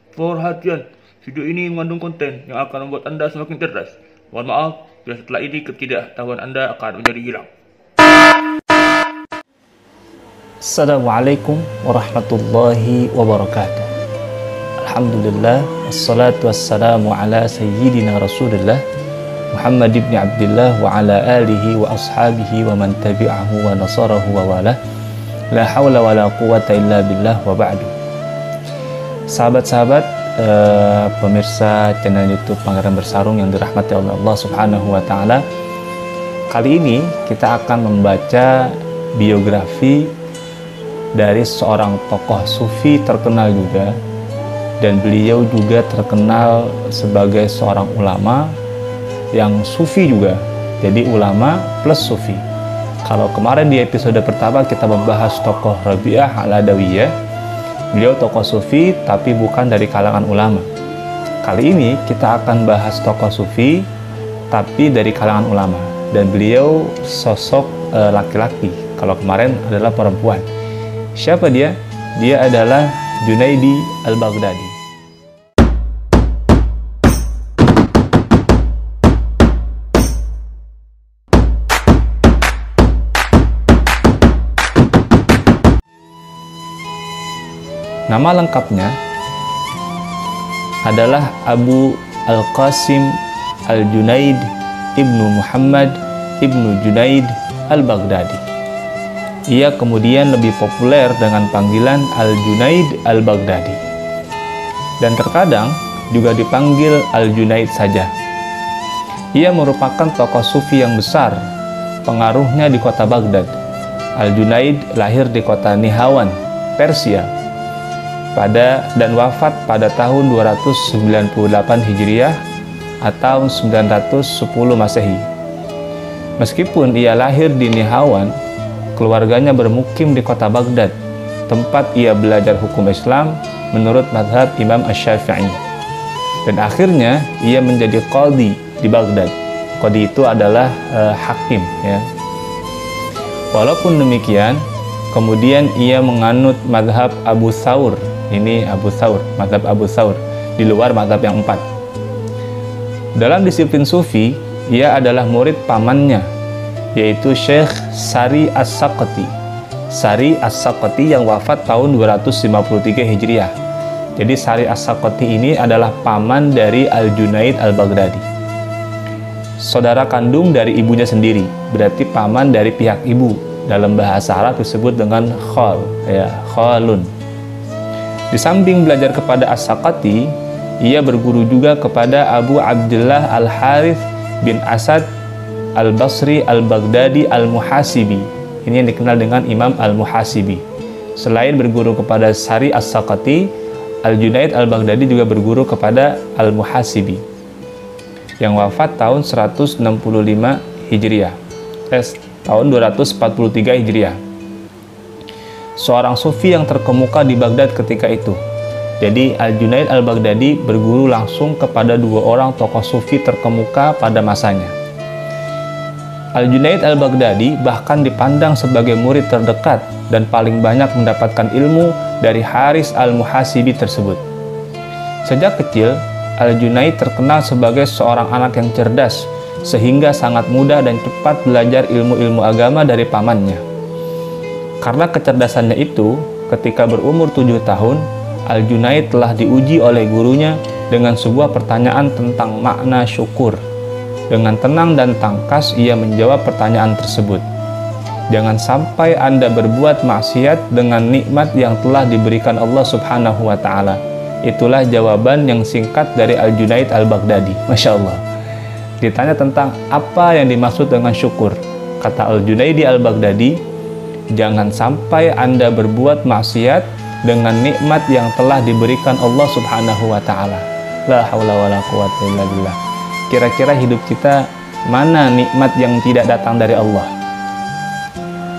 Perhatian, video ini mengandung konten yang akan membuat Anda semakin cerdas. Mohon maaf, bila setelah ini ketidaktahuan Anda akan menjadi hilang. Assalamualaikum warahmatullahi wabarakatuh. Alhamdulillah, wassalatu wassalamu ala sayyidina Rasulillah Muhammad ibn Abdullah wa ala alihi wa ashabihi wa man tabi'ahu wa nasarahu wa walah. La hawla wa la quwata illa billah wa ba'du. Sahabat-sahabat pemirsa channel YouTube Pangeran Bersarung yang dirahmati oleh Allah Subhanahu wa taala. Kali ini kita akan membaca biografi dari seorang tokoh sufi terkenal juga, dan beliau juga terkenal sebagai seorang ulama yang sufi juga. Jadi ulama plus sufi. Kalau kemarin di episode pertama kita membahas tokoh Rabi'ah Al-Adawiyah, beliau tokoh sufi tapi bukan dari kalangan ulama. Kali ini kita akan bahas tokoh sufi tapi dari kalangan ulama, dan beliau sosok laki-laki. Kalau kemarin adalah perempuan. Siapa dia? Dia adalah Junaidi Al-Baghdadi. Nama lengkapnya adalah Abu Al-Qasim Al-Junaid Ibnu Muhammad Ibnu Junaid Al-Baghdadi. Ia kemudian lebih populer dengan panggilan Al-Junaid Al-Baghdadi, dan terkadang juga dipanggil Al-Junaid saja. Ia merupakan tokoh sufi yang besar, pengaruhnya di kota Baghdad. Al-Junaid lahir di kota Nihawan, Persia, dan wafat pada tahun 298 Hijriah atau 910 Masehi. Meskipun ia lahir di Nihawan, keluarganya bermukim di kota Baghdad, tempat ia belajar hukum Islam menurut mazhab Imam Asy-Syafi'i. Dan akhirnya ia menjadi qadhi di Baghdad. Qadhi itu adalah hakim, ya. Walaupun demikian, kemudian ia menganut mazhab Abu Thawr. Ini Abu Thawr, mazhab Abu Thawr, di luar mazhab yang 4. Dalam disiplin sufi, ia adalah murid pamannya, yaitu Syekh Sari As-Saqati. Sari As-Saqati yang wafat tahun 253 Hijriah. Jadi Sari As-Saqati ini adalah paman dari Al-Junaid Al-Baghdadi. Saudara kandung dari ibunya sendiri, berarti paman dari pihak ibu. Dalam bahasa Arab disebut dengan khal, ya, khalun. Di samping belajar kepada As-Saqati, ia berguru juga kepada Abu Abdullah Al-Harith bin Asad Al-Basri Al-Baghdadi Al-Muhasibi. Ini yang dikenal dengan Imam Al-Muhasibi. Selain berguru kepada Sari As-Saqati, Al-Junaid Al-Baghdadi juga berguru kepada Al-Muhasibi yang wafat tahun 165 Hijriah. Tahun 243 Hijriah. Seorang sufi yang terkemuka di Baghdad ketika itu. Jadi Al-Junaid Al-Baghdadi berguru langsung kepada dua orang tokoh sufi terkemuka pada masanya. Al-Junaid Al-Baghdadi bahkan dipandang sebagai murid terdekat dan paling banyak mendapatkan ilmu dari Haris Al-Muhasibi tersebut. Sejak kecil, Al-Junaid terkenal sebagai seorang anak yang cerdas, sehingga sangat mudah dan cepat belajar ilmu-ilmu agama dari pamannya. Karena kecerdasannya itu, ketika berumur 7 tahun, Al-Junaid telah diuji oleh gurunya dengan sebuah pertanyaan tentang makna syukur. Dengan tenang dan tangkas, ia menjawab pertanyaan tersebut. Jangan sampai Anda berbuat maksiat dengan nikmat yang telah diberikan Allah Subhanahu wa ta'ala. Itulah jawaban yang singkat dari Al-Junaid Al-Baghdadi. Masya Allah. Ditanya tentang apa yang dimaksud dengan syukur, kata Al-Junaidi Al-Baghdadi, jangan sampai Anda berbuat maksiat dengan nikmat yang telah diberikan Allah Subhanahu wa ta'ala. La haula wa la quwata illa billah. Kira-kira hidup kita mana nikmat yang tidak datang dari Allah?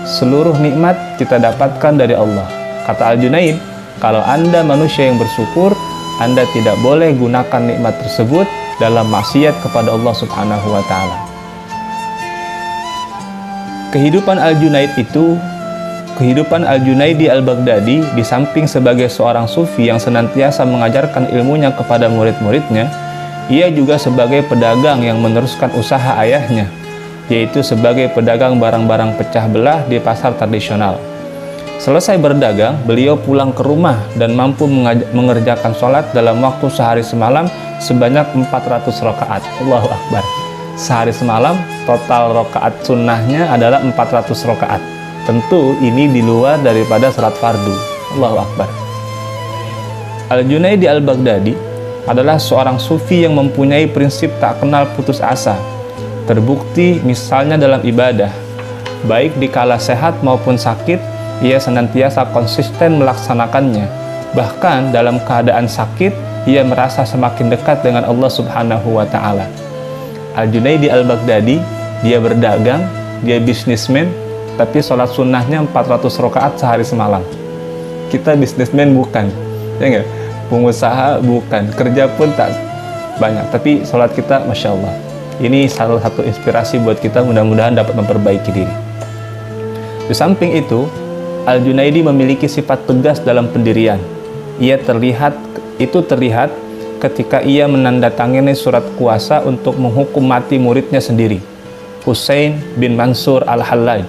Seluruh nikmat kita dapatkan dari Allah. Kata Al-Junaid, kalau Anda manusia yang bersyukur, Anda tidak boleh gunakan nikmat tersebut dalam maksiat kepada Allah Subhanahu wa ta'ala. Kehidupan Al-Junaid itu kehidupan Al-Junaidi Al-Baghdadi di samping sebagai seorang sufi yang senantiasa mengajarkan ilmunya kepada murid-muridnya, ia juga sebagai pedagang yang meneruskan usaha ayahnya, yaitu sebagai pedagang barang-barang pecah belah di pasar tradisional. Selesai berdagang, beliau pulang ke rumah dan mampu mengerjakan sholat dalam waktu sehari semalam sebanyak 400 rakaat. Allahu Akbar. Sehari semalam, total rakaat sunnahnya adalah 400 rakaat. Tentu ini di luar daripada salat fardu. Allahu Akbar. Al-Junaidi Al-Baghdadi adalah seorang sufi yang mempunyai prinsip tak kenal putus asa. Terbukti misalnya dalam ibadah, baik dikala sehat maupun sakit, ia senantiasa konsisten melaksanakannya. Bahkan dalam keadaan sakit, ia merasa semakin dekat dengan Allah Subhanahu wa Ta'ala. Al-Junaidi Al-Baghdadi, dia berdagang, dia bisnismen, tapi sholat sunnahnya 400 rakaat sehari semalam. Kita bisnismen bukan, ya enggak? Pengusaha bukan, kerja pun tak banyak, tapi sholat kita Masya Allah. Ini salah satu inspirasi buat kita, mudah-mudahan dapat memperbaiki diri. Di samping itu, Al-Junaidi memiliki sifat tegas dalam pendirian. Terlihat ketika ia menandatangani surat kuasa untuk menghukum mati muridnya sendiri, Husain bin Mansur Al-Hallaj.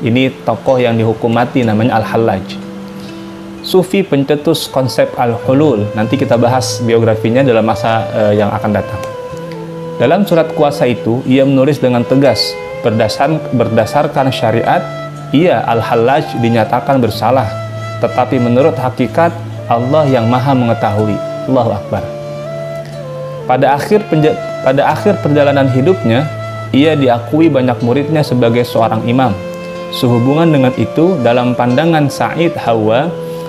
Ini tokoh yang dihukum mati, namanya Al-Hallaj. Sufi pencetus konsep Al-Hulul. Nanti kita bahas biografinya dalam masa yang akan datang. Dalam surat kuasa itu, ia menulis dengan tegas, berdasarkan syariat, ia Al-Hallaj dinyatakan bersalah, tetapi menurut hakikat Allah yang maha mengetahui. Allahu Akbar. Pada akhir perjalanan hidupnya, ia diakui banyak muridnya sebagai seorang imam. Sehubungan dengan itu, dalam pandangan Said Hawa,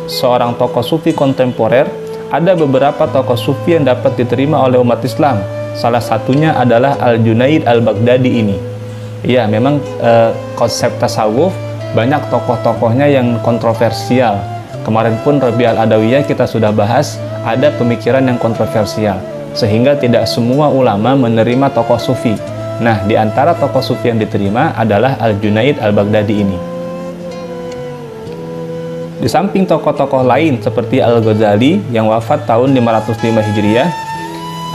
seorang tokoh sufi kontemporer, ada beberapa tokoh sufi yang dapat diterima oleh umat Islam. Salah satunya adalah Al-Junaid Al-Baghdadi ini. Ya, memang konsep tasawuf banyak tokoh-tokohnya yang kontroversial. Kemarin pun Rabi' Al-Adawiyah kita sudah bahas, ada pemikiran yang kontroversial, sehingga tidak semua ulama menerima tokoh sufi. Nah, di antara tokoh sufi yang diterima adalah Al-Junaid Al-Baghdadi ini. Di samping tokoh-tokoh lain seperti Al-Ghazali yang wafat tahun 505 Hijriah,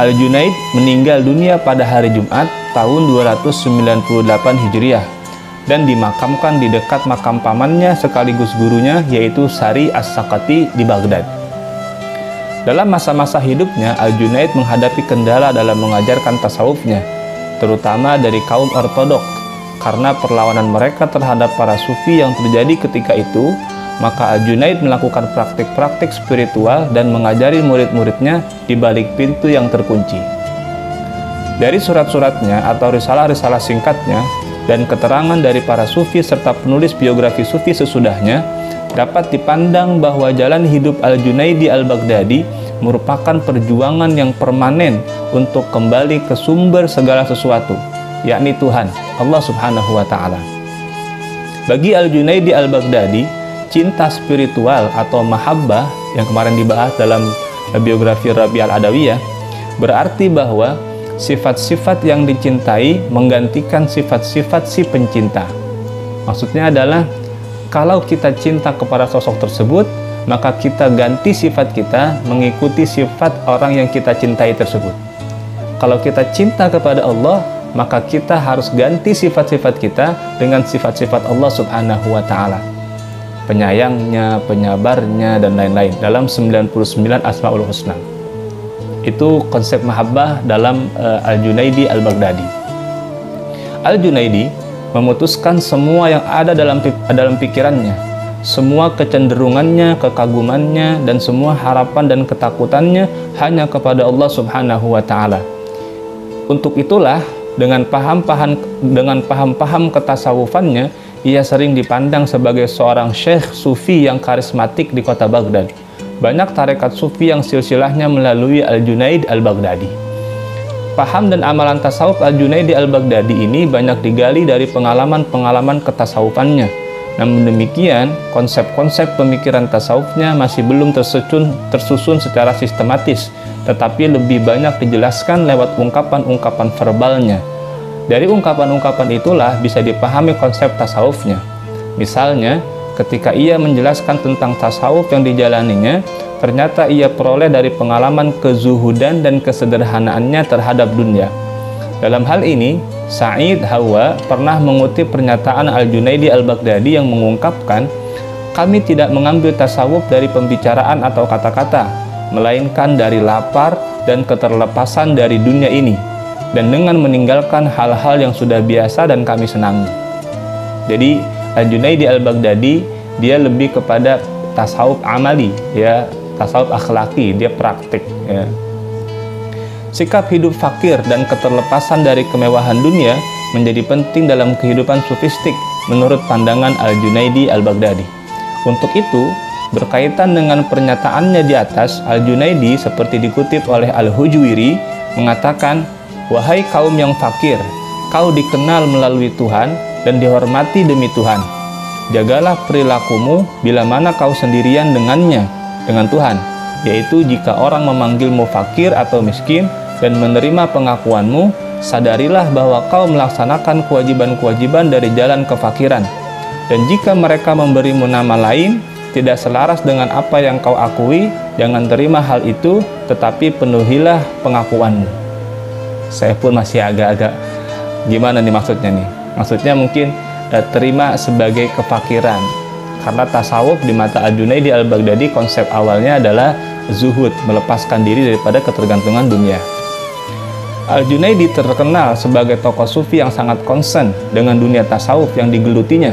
Al-Junaid meninggal dunia pada hari Jumat tahun 298 Hijriah dan dimakamkan di dekat makam pamannya sekaligus gurunya, yaitu Sari As-Sakati di Baghdad. Dalam masa-masa hidupnya, Al-Junaid menghadapi kendala dalam mengajarkan tasawufnya, terutama dari kaum ortodok. Karena perlawanan mereka terhadap para sufi yang terjadi ketika itu, maka Al-Junaid melakukan praktik-praktik spiritual dan mengajari murid-muridnya di balik pintu yang terkunci. Dari surat-suratnya atau risalah-risalah singkatnya dan keterangan dari para sufi serta penulis biografi sufi sesudahnya, dapat dipandang bahwa jalan hidup Al-Junaidi Al-Baghdadi merupakan perjuangan yang permanen untuk kembali ke sumber segala sesuatu, yakni Tuhan, Allah Subhanahu wa Ta'ala. Bagi Al-Junaidi Al-Baghdadi, cinta spiritual atau mahabbah yang kemarin dibahas dalam biografi Rabi' Al-Adawiyah berarti bahwa sifat-sifat yang dicintai menggantikan sifat-sifat si pencinta. Maksudnya adalah kalau kita cinta kepada sosok tersebut, maka kita ganti sifat kita mengikuti sifat orang yang kita cintai tersebut. Kalau kita cinta kepada Allah, maka kita harus ganti sifat-sifat kita dengan sifat-sifat Allah Subhanahu wa Ta'ala. Penyayangnya, penyabarnya, dan lain-lain dalam 99 Asmaul Husna. Itu konsep mahabbah dalam Al-Junaidi Al-Baghdadi. Al-Junaidi memutuskan semua yang ada dalam pikirannya, semua kecenderungannya, kekagumannya, dan semua harapan dan ketakutannya hanya kepada Allah Subhanahu wa Ta'ala. Untuk itulah, dengan paham-paham ketasawufannya, ia sering dipandang sebagai seorang syekh sufi yang karismatik di kota Baghdad. Banyak tarekat sufi yang silsilahnya melalui Al-Junaid Al-Baghdadi. Paham dan amalan tasawuf Al-Junaidi Al-Baghdadi ini banyak digali dari pengalaman-pengalaman ketasawufannya. Namun demikian, konsep-konsep pemikiran tasawufnya masih belum tersusun secara sistematis, tetapi lebih banyak dijelaskan lewat ungkapan-ungkapan verbalnya. Dari ungkapan-ungkapan itulah bisa dipahami konsep tasawufnya. Misalnya, ketika ia menjelaskan tentang tasawuf yang dijalaninya, ternyata ia peroleh dari pengalaman kezuhudan dan kesederhanaannya terhadap dunia. Dalam hal ini, Sa'id Hawa pernah mengutip pernyataan Al-Junaidi Al-Baghdadi yang mengungkapkan, "Kami tidak mengambil tasawuf dari pembicaraan atau kata-kata, melainkan dari lapar dan keterlepasan dari dunia ini, dan dengan meninggalkan hal-hal yang sudah biasa dan kami senangi." Jadi Al-Junaidi Al-Baghdadi dia lebih kepada tasawuf amali, ya, tasawuf akhlaki, dia praktik, ya. Sikap hidup fakir dan keterlepasan dari kemewahan dunia menjadi penting dalam kehidupan sufistik menurut pandangan Al-Junaidi Al-Baghdadi. Untuk itu, berkaitan dengan pernyataannya di atas, Al-Junaidi seperti dikutip oleh Al-Hujwiri mengatakan, "Wahai kaum yang fakir, kau dikenal melalui Tuhan dan dihormati demi Tuhan. Jagalah perilakumu bila mana kau sendirian dengannya, dengan Tuhan, yaitu jika orang memanggilmu fakir atau miskin dan menerima pengakuanmu, sadarilah bahwa kau melaksanakan kewajiban-kewajiban dari jalan kefakiran. Dan jika mereka memberimu nama lain, tidak selaras dengan apa yang kau akui, jangan terima hal itu, tetapi penuhilah pengakuanmu." Saya pun masih agak-agak gimana nih maksudnya nih? Maksudnya mungkin terima sebagai kefakiran. Karena tasawuf di mata Al-Junaidi Al-Baghdadi konsep awalnya adalah zuhud, melepaskan diri daripada ketergantungan dunia. Al-Junaidi terkenal sebagai tokoh sufi yang sangat konsen dengan dunia tasawuf yang digelutinya.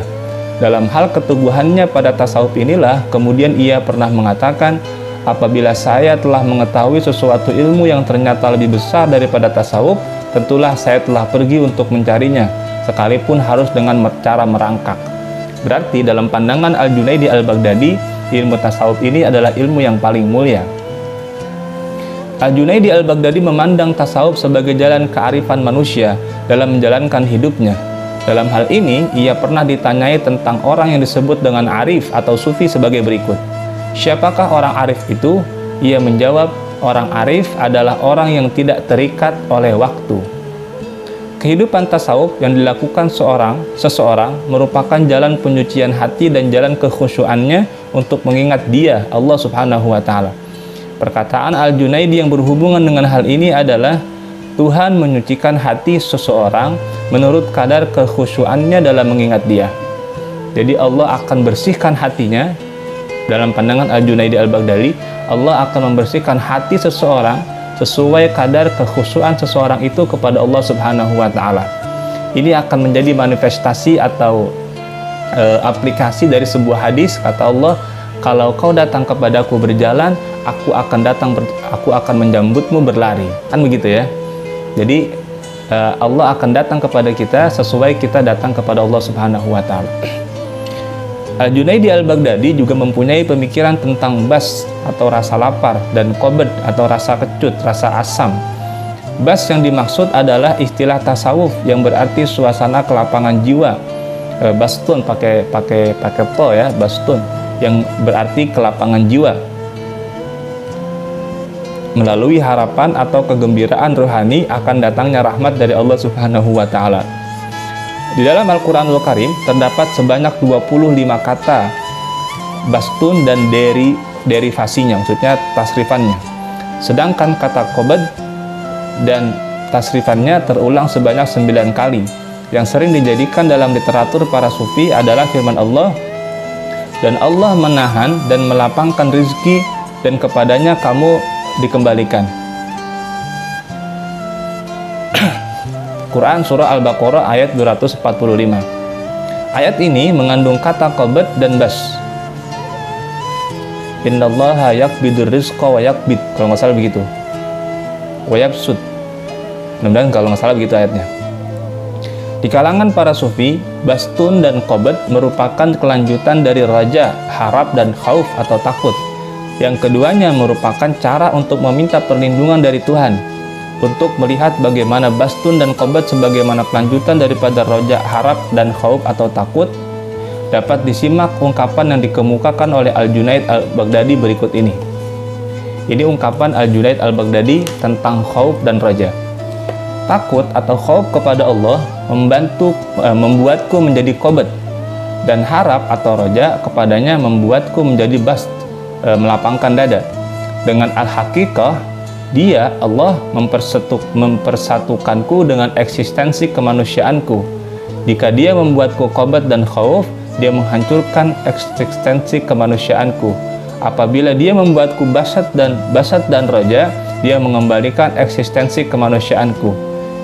Dalam hal keteguhannya pada tasawuf inilah kemudian ia pernah mengatakan, "Apabila saya telah mengetahui sesuatu ilmu yang ternyata lebih besar daripada tasawuf, tentulah saya telah pergi untuk mencarinya, sekalipun harus dengan cara merangkak." Berarti dalam pandangan Al-Junaidi Al-Baghdadi, ilmu tasawuf ini adalah ilmu yang paling mulia. Al-Junaidi Al-Baghdadi memandang tasawuf sebagai jalan kearifan manusia dalam menjalankan hidupnya. Dalam hal ini, ia pernah ditanyai tentang orang yang disebut dengan arif atau sufi sebagai berikut. "Siapakah orang arif itu?" Ia menjawab, "Orang arif adalah orang yang tidak terikat oleh waktu." Kehidupan tasawuf yang dilakukan seseorang merupakan jalan penyucian hati dan jalan kekhusyuannya untuk mengingat Dia, Allah Subhanahu wa taala. Perkataan Al-Junaidi yang berhubungan dengan hal ini adalah, Tuhan menyucikan hati seseorang menurut kadar kekhusyuannya dalam mengingat Dia. Jadi Allah akan bersihkan hatinya. Dalam pandangan Al-Junaidi Al-Baghdadi, Allah akan membersihkan hati seseorang sesuai kadar kekhusyuan seseorang itu kepada Allah Subhanahu wa taala. Ini akan menjadi manifestasi atau aplikasi dari sebuah hadis, kata Allah, "Kalau kau datang kepadaku berjalan, aku akan menjambutmu berlari." Kan begitu ya. Jadi Allah akan datang kepada kita sesuai kita datang kepada Allah Subhanahu wa taala. Al-Junaidi Al-Baghdadi juga mempunyai pemikiran tentang bas atau rasa lapar dan qabd atau rasa kecut, rasa asam. Bas yang dimaksud adalah istilah tasawuf yang berarti suasana kelapangan jiwa. Bastun pakai to ya, bastun yang berarti kelapangan jiwa. Melalui harapan atau kegembiraan rohani akan datangnya rahmat dari Allah Subhanahu wa taala. Di dalam Al-Quranul Karim terdapat sebanyak 25 kata bastun dan derivasinya, maksudnya tasrifannya. Sedangkan kata qabd dan tasrifannya terulang sebanyak 9 kali. Yang sering dijadikan dalam literatur para sufi adalah firman Allah, "Dan Allah menahan dan melapangkan rizki dan kepadanya kamu dikembalikan." Quran Surah Al-Baqarah ayat 245. Ayat ini mengandung kata qabd dan bas. Innallaha yaqbidur rizqa wa yaqbid, kalau nggak salah begitu. Wa yabsut. Mudah-mudahan kalau nggak salah begitu ayatnya. Di kalangan para sufi, bastun dan qabd merupakan kelanjutan dari raja, harap dan khauf atau takut. Yang keduanya merupakan cara untuk meminta perlindungan dari Tuhan. Untuk melihat bagaimana bastun dan qabd sebagaimana kelanjutan daripada roja, harap dan khauf atau takut, dapat disimak ungkapan yang dikemukakan oleh Al-Junaid Al-Baghdadi berikut ini. Ini ungkapan Al-Junaid Al-Baghdadi tentang khauf dan roja. "Takut atau khauf kepada Allah membuatku menjadi qabd. dan harap atau roja kepadanya membuatku menjadi bast, melapangkan dada. Dengan al-haqiqah, dia Allah mempersatukanku dengan eksistensi kemanusiaanku. Jika dia membuatku qobat dan khauf, dia menghancurkan eksistensi kemanusiaanku. Apabila dia membuatku basat dan roja, dia mengembalikan eksistensi kemanusiaanku.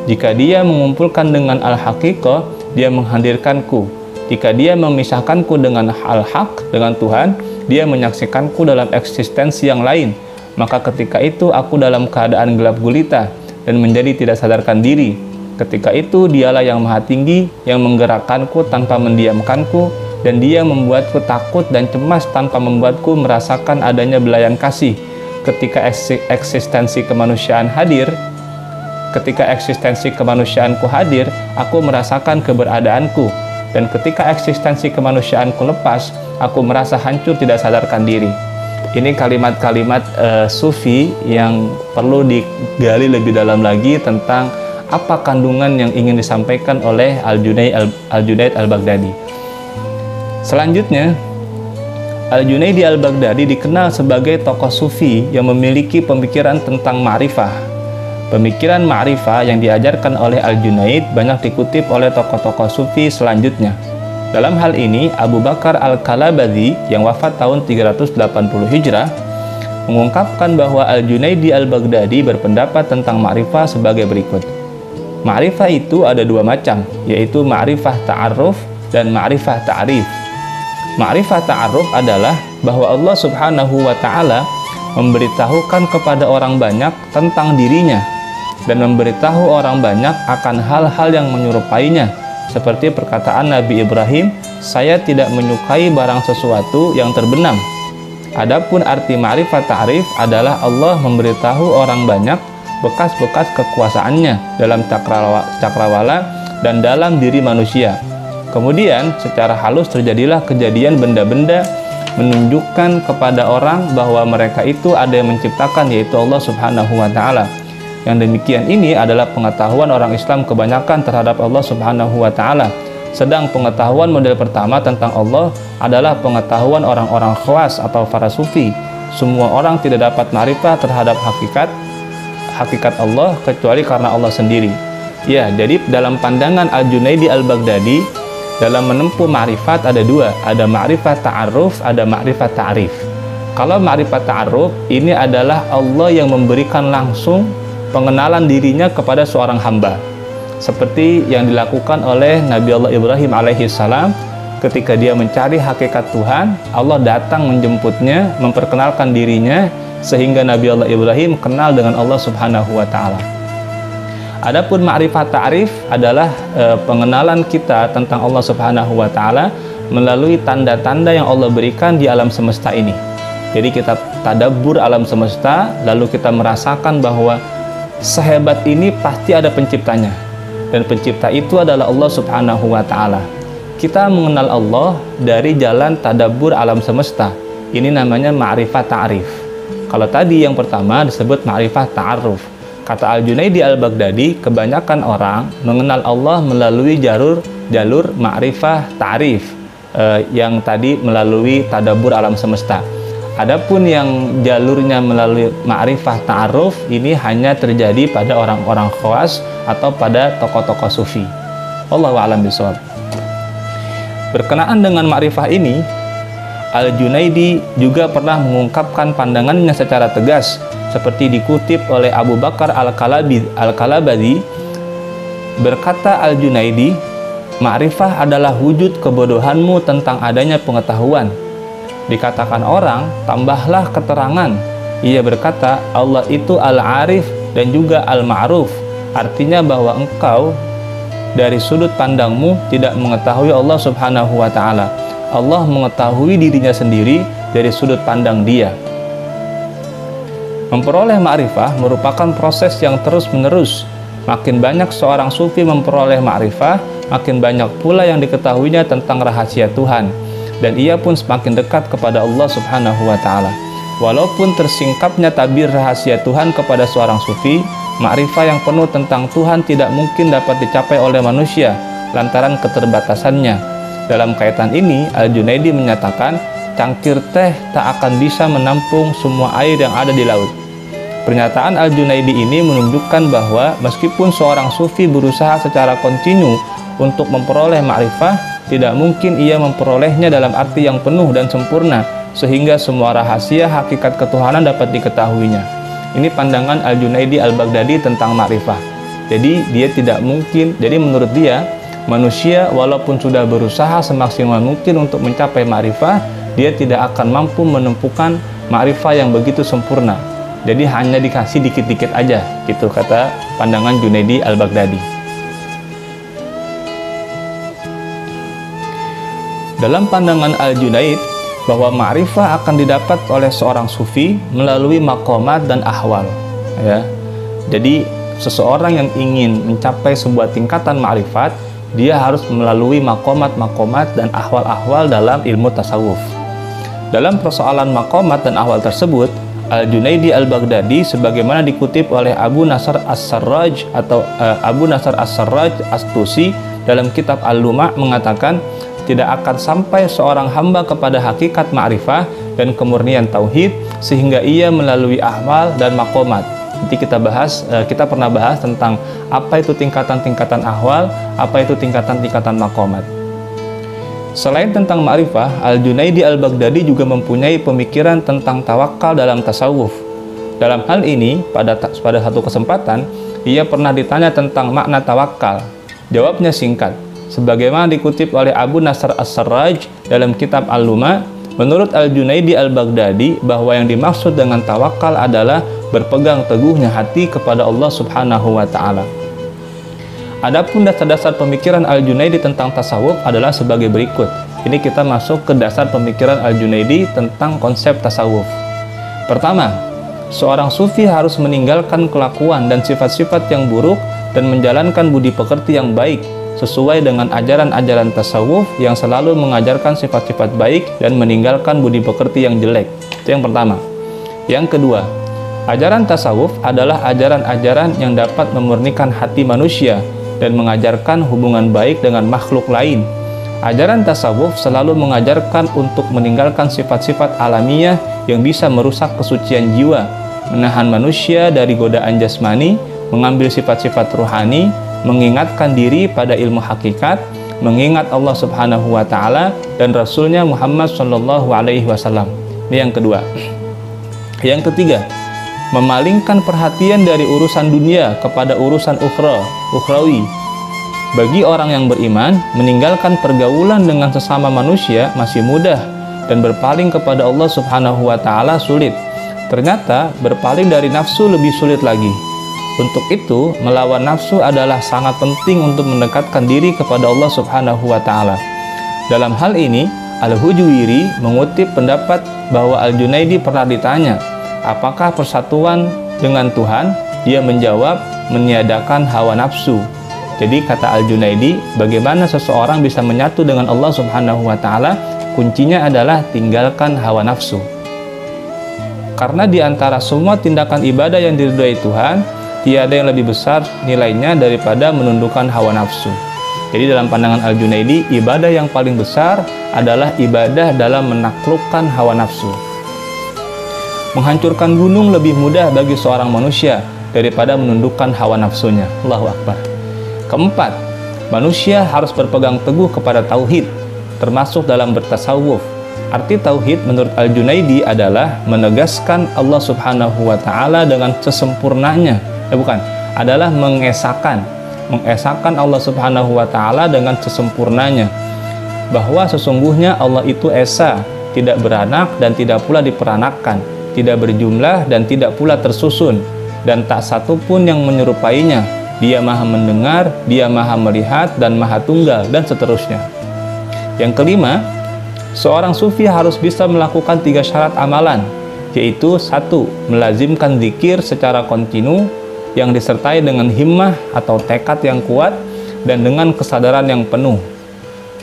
Jika dia mengumpulkan dengan al-haqiqah, dia menghadirkanku. Jika dia memisahkanku dengan al-haq, dengan Tuhan, dia menyaksikanku dalam eksistensi yang lain. Maka ketika itu aku dalam keadaan gelap gulita dan menjadi tidak sadarkan diri. Ketika itu dialah yang maha tinggi, yang menggerakkanku tanpa mendiamkanku, dan dia membuatku takut dan cemas tanpa membuatku merasakan adanya belayan kasih. Ketika eksistensi kemanusiaan hadir, ketika eksistensi kemanusiaanku hadir, aku merasakan keberadaanku. Dan ketika eksistensi kemanusiaanku lepas, aku merasa hancur tidak sadarkan diri. Ini kalimat-kalimat sufi yang perlu digali lebih dalam lagi tentang apa kandungan yang ingin disampaikan oleh Al-Junaid Al-Baghdadi. Selanjutnya, Al-Junaidi Al-Baghdadi dikenal sebagai tokoh sufi yang memiliki pemikiran tentang ma'rifah. Pemikiran ma'rifah yang diajarkan oleh Al-Junaid banyak dikutip oleh tokoh-tokoh sufi selanjutnya. Dalam hal ini, Abu Bakar Al-Kalabadhi yang wafat tahun 380 Hijrah mengungkapkan bahwa Al-Junaidi Al-Baghdadi berpendapat tentang ma'rifah sebagai berikut. Ma'rifah itu ada dua macam, yaitu ma'rifah ta'aruf dan ma'rifah ta'rif. Ma'rifah ta'aruf adalah bahwa Allah Subhanahu wa Ta'ala memberitahukan kepada orang banyak tentang dirinya dan memberitahu orang banyak akan hal-hal yang menyerupainya, seperti perkataan Nabi Ibrahim, "Saya tidak menyukai barang sesuatu yang terbenam." Adapun arti ma'rifat ta'rif adalah Allah memberitahu orang banyak bekas-bekas kekuasaannya dalam cakrawala dan dalam diri manusia. Kemudian secara halus terjadilah kejadian benda-benda menunjukkan kepada orang bahwa mereka itu ada yang menciptakan, yaitu Allah Subhanahu wa Ta'ala. Yang demikian ini adalah pengetahuan orang Islam kebanyakan terhadap Allah Subhanahu wa Ta'ala. Sedang pengetahuan model pertama tentang Allah adalah pengetahuan orang-orang khawas atau para sufi. Semua orang tidak dapat ma'rifah terhadap hakikat Allah kecuali karena Allah sendiri. Ya, jadi dalam pandangan Al-Junaidi Al-Baghdadi, dalam menempuh ma'rifat ada dua, ada ma'rifat ta'aruf, ada ma'rifat ta'rif. Kalau ma'rifat ta'aruf, ini adalah Allah yang memberikan langsung pengenalan dirinya kepada seorang hamba, seperti yang dilakukan oleh Nabi Allah Ibrahim alaihissalam. Ketika dia mencari hakikat Tuhan, Allah datang menjemputnya, memperkenalkan dirinya, sehingga Nabi Allah Ibrahim kenal dengan Allah Subhanahu wa Ta'ala. Adapun ma'rifat ta'rif adalah pengenalan kita tentang Allah Subhanahu wa Ta'ala melalui tanda-tanda yang Allah berikan di alam semesta ini. Jadi kita tadabbur alam semesta, lalu kita merasakan bahwa sehebat ini pasti ada penciptanya, dan pencipta itu adalah Allah Subhanahu wa Ta'ala. Kita mengenal Allah dari jalan tadabbur alam semesta. Ini namanya ma'rifat ta'rif. Kalau tadi yang pertama disebut ma'rifat ta'aruf. Kata Al-Junaidi Al-Baghdadi, kebanyakan orang mengenal Allah melalui jalur ma'rifah ta'rif, yang tadi melalui tadabbur alam semesta. Adapun yang jalurnya melalui ma'rifah ta'aruf, ini hanya terjadi pada orang-orang khawas atau pada tokoh-tokoh sufi. Wallahu a'lam bishawab. Berkenaan dengan ma'rifah ini, Al-Junaidi juga pernah mengungkapkan pandangannya secara tegas, seperti dikutip oleh Abu Bakar Al-Kalabadhi. Berkata Al-Junaidi, ma'rifah adalah wujud kebodohanmu tentang adanya pengetahuan. Dikatakan orang, tambahlah keterangan. Ia berkata, Allah itu Al-Arif dan juga Al-Ma'ruf. Artinya bahwa engkau dari sudut pandangmu tidak mengetahui Allah Subhanahu wa Ta'ala. Allah mengetahui dirinya sendiri dari sudut pandang Dia. Memperoleh ma'rifah merupakan proses yang terus-menerus. Makin banyak seorang sufi memperoleh ma'rifah, makin banyak pula yang diketahuinya tentang rahasia Tuhan, dan ia pun semakin dekat kepada Allah Subhanahu wa Ta'ala. Walaupun tersingkapnya tabir rahasia Tuhan kepada seorang sufi, ma'rifah yang penuh tentang Tuhan tidak mungkin dapat dicapai oleh manusia lantaran keterbatasannya. Dalam kaitan ini, Al-Junaidi menyatakan, cangkir teh tak akan bisa menampung semua air yang ada di laut. Pernyataan Al-Junaidi ini menunjukkan bahwa meskipun seorang sufi berusaha secara kontinu untuk memperoleh ma'rifah, tidak mungkin ia memperolehnya dalam arti yang penuh dan sempurna, sehingga semua rahasia hakikat ketuhanan dapat diketahuinya. Ini pandangan Al-Junaidi Al-Baghdadi tentang ma'rifah. Jadi dia tidak mungkin, jadi menurut dia, manusia walaupun sudah berusaha semaksimal mungkin untuk mencapai ma'rifah, dia tidak akan mampu menemukan ma'rifah yang begitu sempurna. Jadi hanya dikasih dikit-dikit aja, gitu kata pandangan Junaidi Al-Baghdadi. Dalam pandangan Al-Junaid, bahwa ma'rifah akan didapat oleh seorang sufi melalui maqamat dan ahwal. Ya. Jadi seseorang yang ingin mencapai sebuah tingkatan ma'rifat, dia harus melalui maqamat-maqamat dan ahwal-ahwal dalam ilmu tasawuf. Dalam persoalan maqamat dan ahwal tersebut, Al-Junaidi Al-Baghdadi sebagaimana dikutip oleh Abu Nasr As-Sarraj atau Abu Nasr As-Sarraj As-Tusi dalam kitab Al-Luma' mengatakan, tidak akan sampai seorang hamba kepada hakikat ma'rifah dan kemurnian tauhid sehingga ia melalui ahwal dan maqamat. Nanti kita pernah bahas tentang apa itu tingkatan-tingkatan ahwal, apa itu tingkatan-tingkatan maqamat. Selain tentang ma'rifah, Al-Junaidi Al-Baghdadi juga mempunyai pemikiran tentang tawakal dalam tasawuf. Dalam hal ini, pada satu kesempatan, ia pernah ditanya tentang makna tawakal. Jawabnya singkat. Sebagaimana dikutip oleh Abu Nasr As-Sarraj dalam kitab Al-Luma, menurut Al-Junaidi Al-Baghdadi bahwa yang dimaksud dengan tawakal adalah berpegang teguhnya hati kepada Allah Subhanahu wa Ta'ala. Adapun dasar-dasar pemikiran Al-Junaidi tentang tasawuf adalah sebagai berikut. Ini kita masuk ke dasar pemikiran Al-Junaidi tentang konsep tasawuf. Pertama, seorang sufi harus meninggalkan kelakuan dan sifat-sifat yang buruk dan menjalankan budi pekerti yang baik sesuai dengan ajaran-ajaran tasawuf yang selalu mengajarkan sifat-sifat baik dan meninggalkan budi pekerti yang jelek. Itu yang pertama. Yang kedua, ajaran tasawuf adalah ajaran-ajaran yang dapat memurnikan hati manusia dan mengajarkan hubungan baik dengan makhluk lain. Ajaran tasawuf selalu mengajarkan untuk meninggalkan sifat-sifat alamiah yang bisa merusak kesucian jiwa, menahan manusia dari godaan jasmani, mengambil sifat-sifat ruhani, mengingatkan diri pada ilmu hakikat, mengingat Allah Subhanahu wa Ta'ala dan Rasulnya Muhammad Sallallahu Alaihi Wasallam. Ini yang kedua. Yang ketiga, memalingkan perhatian dari urusan dunia kepada urusan ukhrawi. Bagi orang yang beriman, meninggalkan pergaulan dengan sesama manusia masih mudah dan berpaling kepada Allah Subhanahu wa Ta'ala sulit. Ternyata berpaling dari nafsu lebih sulit lagi. Untuk itu, melawan nafsu adalah sangat penting untuk mendekatkan diri kepada Allah Subhanahu wa Ta'ala. Dalam hal ini, Al-Hujuwiri mengutip pendapat bahwa Al-Junaidi pernah ditanya, apakah persatuan dengan Tuhan? Dia menjawab, meniadakan hawa nafsu. Jadi kata Al-Junaidi, bagaimana seseorang bisa menyatu dengan Allah Subhanahu wa Ta'ala? Kuncinya adalah tinggalkan hawa nafsu. Karena di antara semua tindakan ibadah yang diridhai Tuhan, tiada yang lebih besar nilainya daripada menundukkan hawa nafsu. Jadi dalam pandangan Al-Junaidi, ibadah yang paling besar adalah ibadah dalam menaklukkan hawa nafsu. Menghancurkan gunung lebih mudah bagi seorang manusia daripada menundukkan hawa nafsunya. Allahu Akbar. Keempat, manusia harus berpegang teguh kepada tauhid, termasuk dalam bertasawuf. Arti tauhid menurut Al-Junaidi adalah menegaskan Allah Subhanahu wa Ta'ala dengan sesempurnanya. Adalah mengesahkan Allah Subhanahu wa Ta'ala dengan sesempurnanya, bahwa sesungguhnya Allah itu esa, tidak beranak dan tidak pula diperanakkan, tidak berjumlah dan tidak pula tersusun, dan tak satu pun yang menyerupainya. Dia maha mendengar, dia maha melihat dan maha tunggal, dan seterusnya. Yang kelima, seorang sufi harus bisa melakukan 3 syarat amalan, yaitu 1. Melazimkan zikir secara kontinu yang disertai dengan himmah atau tekad yang kuat dan dengan kesadaran yang penuh.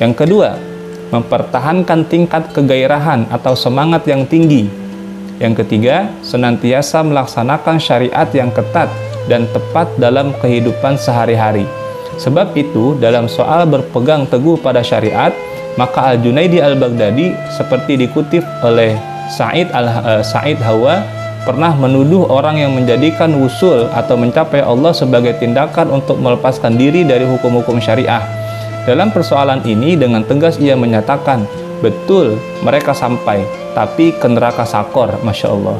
Yang kedua, mempertahankan tingkat kegairahan atau semangat yang tinggi. Yang ketiga, senantiasa melaksanakan syariat yang ketat dan tepat dalam kehidupan sehari-hari. Sebab itu, dalam soal berpegang teguh pada syariat, Maka Al-Junaidi Al-Baghdadi seperti dikutip oleh Said Hawa pernah menuduh orang yang menjadikan wusul atau mencapai Allah sebagai tindakan untuk melepaskan diri dari hukum-hukum syariah. Dalam persoalan ini dengan tegas ia menyatakan, betul mereka sampai, tapi ke neraka sakor. Masya Allah.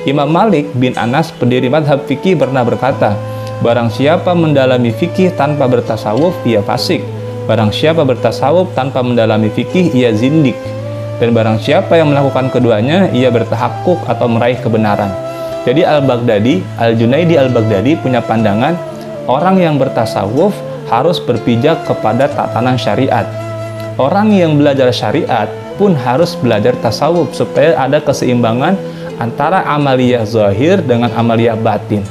Imam Malik bin Anas, pendiri madhab fikih, pernah berkata, barang siapa mendalami fikih tanpa bertasawuf, ia fasik. Barang siapa bertasawuf tanpa mendalami fikih, ia zindik. Dan barang siapa yang melakukan keduanya, ia bertahakkuk atau meraih kebenaran. Jadi Al-Junaidi Al-Baghdadi punya pandangan orang yang bertasawuf harus berpijak kepada tatanan syariat. Orang yang belajar syariat pun harus belajar tasawuf supaya ada keseimbangan antara amaliyah zahir dengan amaliyah batin.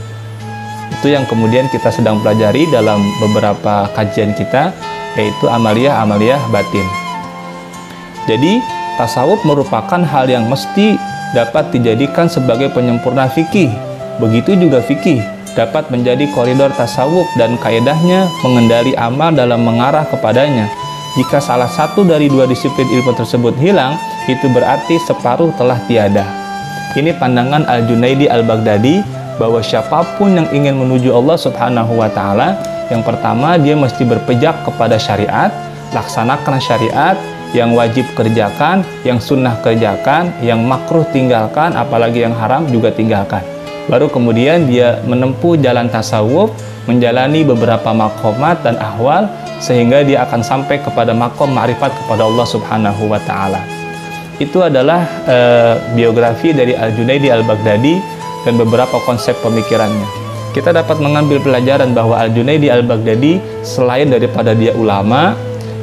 Itu yang kemudian kita sedang pelajari dalam beberapa kajian kita, yaitu amaliyah batin. Jadi tasawuf merupakan hal yang mesti dapat dijadikan sebagai penyempurna fikih. Begitu juga fikih dapat menjadi koridor tasawuf dan kaedahnya mengendali amal dalam mengarah kepadanya. Jika salah satu dari dua disiplin ilmu tersebut hilang, itu berarti separuh telah tiada. Ini pandangan Al-Junaidi Al-Baghdadi bahwa siapapun yang ingin menuju Allah Subhanahu wa Ta'ala, yang pertama dia mesti berpijak kepada syariat, laksanakan syariat, yang wajib kerjakan, yang sunnah kerjakan, yang makruh tinggalkan, apalagi yang haram juga tinggalkan. Baru kemudian dia menempuh jalan tasawuf, menjalani beberapa maqamat dan ahwal, sehingga dia akan sampai kepada maqam ma'rifat kepada Allah Subhanahu wa Ta'ala. Itu adalah biografi dari Al-Junaidi Al-Baghdadi dan beberapa konsep pemikirannya. Kita dapat mengambil pelajaran bahwa Al-Junaidi Al-Baghdadi selain daripada dia ulama,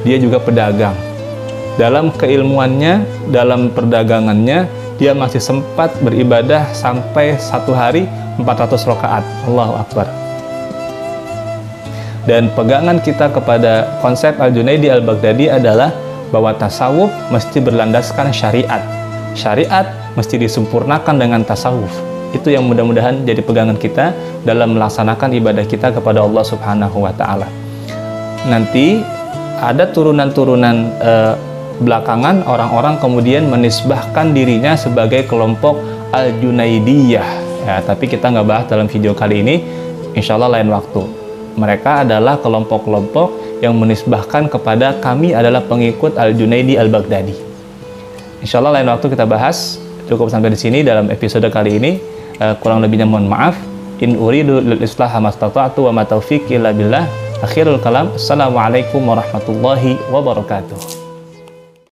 dia juga pedagang. Dalam keilmuannya, dalam perdagangannya, dia masih sempat beribadah sampai satu hari 400 rakaat. Allahu Akbar. Dan pegangan kita kepada konsep Al-Junaidi Al-Baghdadi adalah bahwa tasawuf mesti berlandaskan syariat. Syariat mesti disempurnakan dengan tasawuf. Itu yang mudah-mudahan jadi pegangan kita dalam melaksanakan ibadah kita kepada Allah Subhanahu wa Ta'ala. Nanti ada turunan-turunan belakangan orang-orang kemudian menisbahkan dirinya sebagai kelompok Al-Junaidiyah. Ya, tapi kita nggak bahas dalam video kali ini, insya Allah lain waktu. Mereka adalah kelompok-kelompok yang menisbahkan kepada kami adalah pengikut Al-Junaidi Al-Baghdadi. Insya Allah lain waktu kita bahas. Cukup sampai di sini dalam episode kali ini. Kurang lebihnya mohon maaf. In uridu lil islaha mastata'tu wa ma taufiqi illa billah. Akhirul kalam. Assalamualaikum warahmatullahi wabarakatuh.